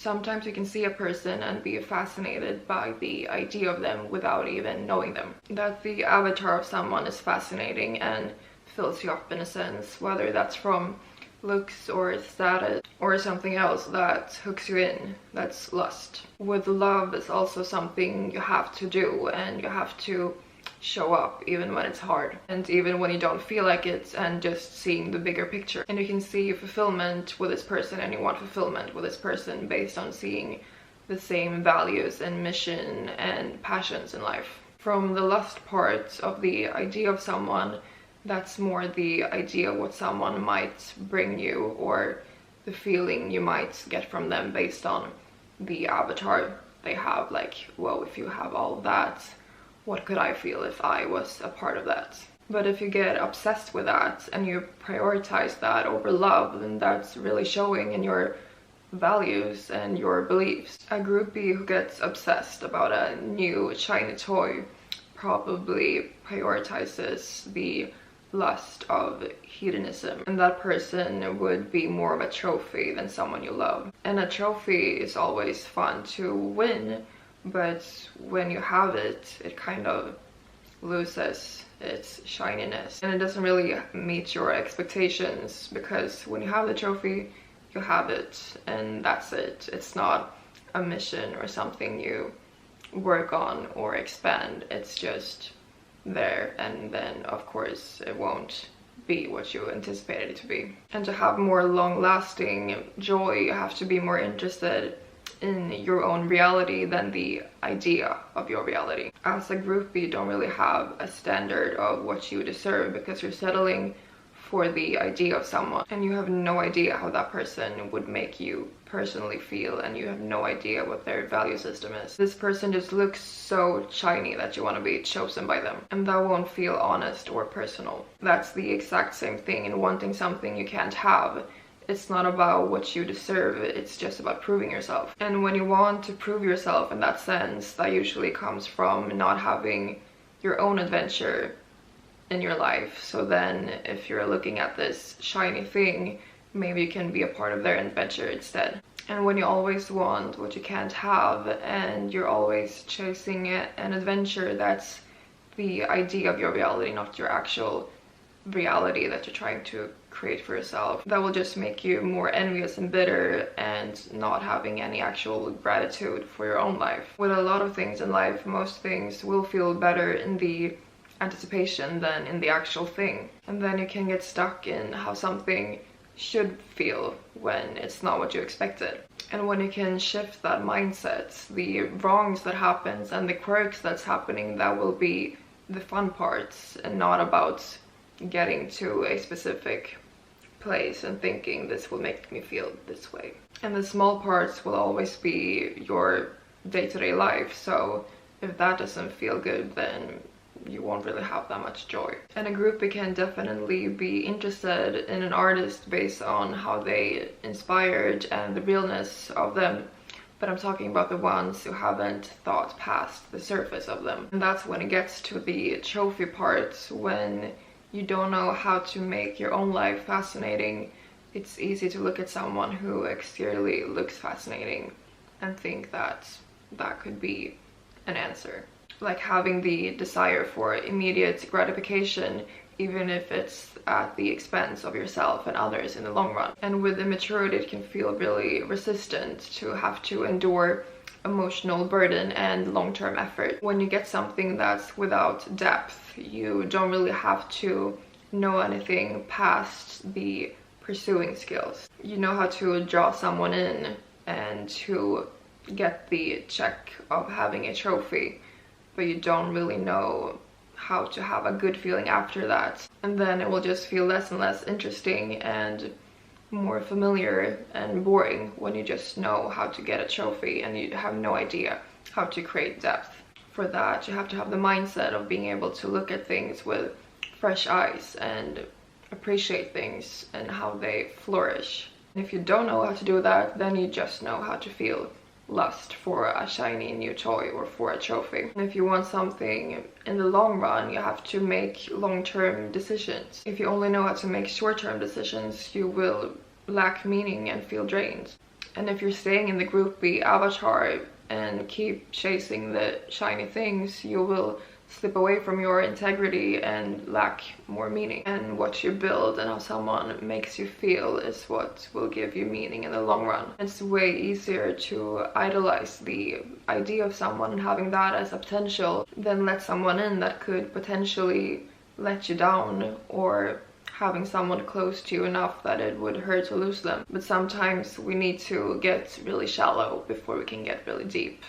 Sometimes you can see a person and be fascinated by the idea of them without even knowing them. That the avatar of someone is fascinating and fills you up in a sense, whether that's from looks or status or something else that hooks you in. That's lust. With love, it's also something you have to do, and you have to show up even when it's hard and even when you don't feel like it, and just seeing the bigger picture. And you can see fulfillment with this person, and you want fulfillment with this person based on seeing the same values and mission and passions in life. From the lust part of the idea of someone, that's more the idea of what someone might bring you, or the feeling you might get from them based on the avatar they have. Like, well, if you have all of that, what could I feel if I was a part of that? But if you get obsessed with that and you prioritize that over love, then that's really showing in your values and your beliefs. A groupie who gets obsessed about a new shiny toy probably prioritizes the lust of hedonism, and that person would be more of a trophy than someone you love. And a trophy is always fun to win, but when you have it, it kind of loses its shininess, and it doesn't really meet your expectations, because when you have the trophy, you have it, and that's it. It's not a mission or something you work on or expand. It's just there, and then of course it won't be what you anticipated it to be. And to have more long-lasting joy, you have to be more interested in your own reality than the idea of your reality. As a groupie, you don't really have a standard of what you deserve, because you're settling for the idea of someone, and you have no idea how that person would make you personally feel, and you have no idea what their value system is. This person just looks so shiny that you want to be chosen by them, and that won't feel honest or personal. That's the exact same thing in wanting something you can't have. It's not about what you deserve, it's just about proving yourself. And when you want to prove yourself in that sense, that usually comes from not having your own adventure in your life. So then if you're looking at this shiny thing, maybe you can be a part of their adventure instead. And when you always want what you can't have, and you're always chasing an adventure that's the idea of your reality, not your actual reality that you're trying to create for yourself, that will just make you more envious and bitter, and not having any actual gratitude for your own life. With a lot of things in life, most things will feel better in the anticipation than in the actual thing, and then you can get stuck in how something should feel when it's not what you expected. And when you can shift that mindset, the wrongs that happens and the quirks that's happening, that will be the fun parts, and not about getting to a specific place and thinking this will make me feel this way. And the small parts will always be your day-to-day life, so if that doesn't feel good, then you won't really have that much joy. And a groupie can definitely be interested in an artist based on how they inspired and the realness of them, but I'm talking about the ones who haven't thought past the surface of them. And that's when it gets to the trophy part. When you don't know how to make your own life fascinating, it's easy to look at someone who exteriorly looks fascinating and think that that could be an answer. Like having the desire for immediate gratification, even if it's at the expense of yourself and others in the long run. And with immaturity, it can feel really resistant to have to endure emotional burden and long-term effort. When you get something that's without depth, you don't really have to know anything past the pursuing skills. You know how to draw someone in and to get the check of having a trophy, but you don't really know how to have a good feeling after that. And then it will just feel less and less interesting and more familiar and boring when you just know how to get a trophy and you have no idea how to create depth. For that, you have to have the mindset of being able to look at things with fresh eyes and appreciate things and how they flourish. And if you don't know how to do that, then you just know how to feel lust for a shiny new toy or for a trophy. And if you want something in the long run, you have to make long-term decisions. If you only know how to make short-term decisions, you will lack meaning and feel drained. And if you're staying in the groupie avatar and keep chasing the shiny things, you will slip away from your integrity and lack more meaning. And what you build and how someone makes you feel is what will give you meaning in the long run. It's way easier to idolize the idea of someone and having that as a potential than let someone in that could potentially let you down, or having someone close to you enough that it would hurt to lose them. But sometimes we need to get really shallow before we can get really deep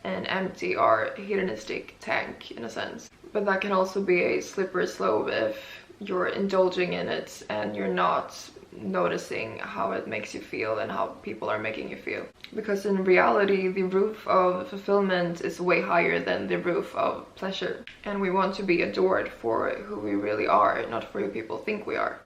and empty our hedonistic tank, in a sense. But that can also be a slippery slope if you're indulging in it and you're not noticing how it makes you feel and how people are making you feel. Because in reality, the roof of fulfillment is way higher than the roof of pleasure. And we want to be adored for who we really are, not for who people think we are.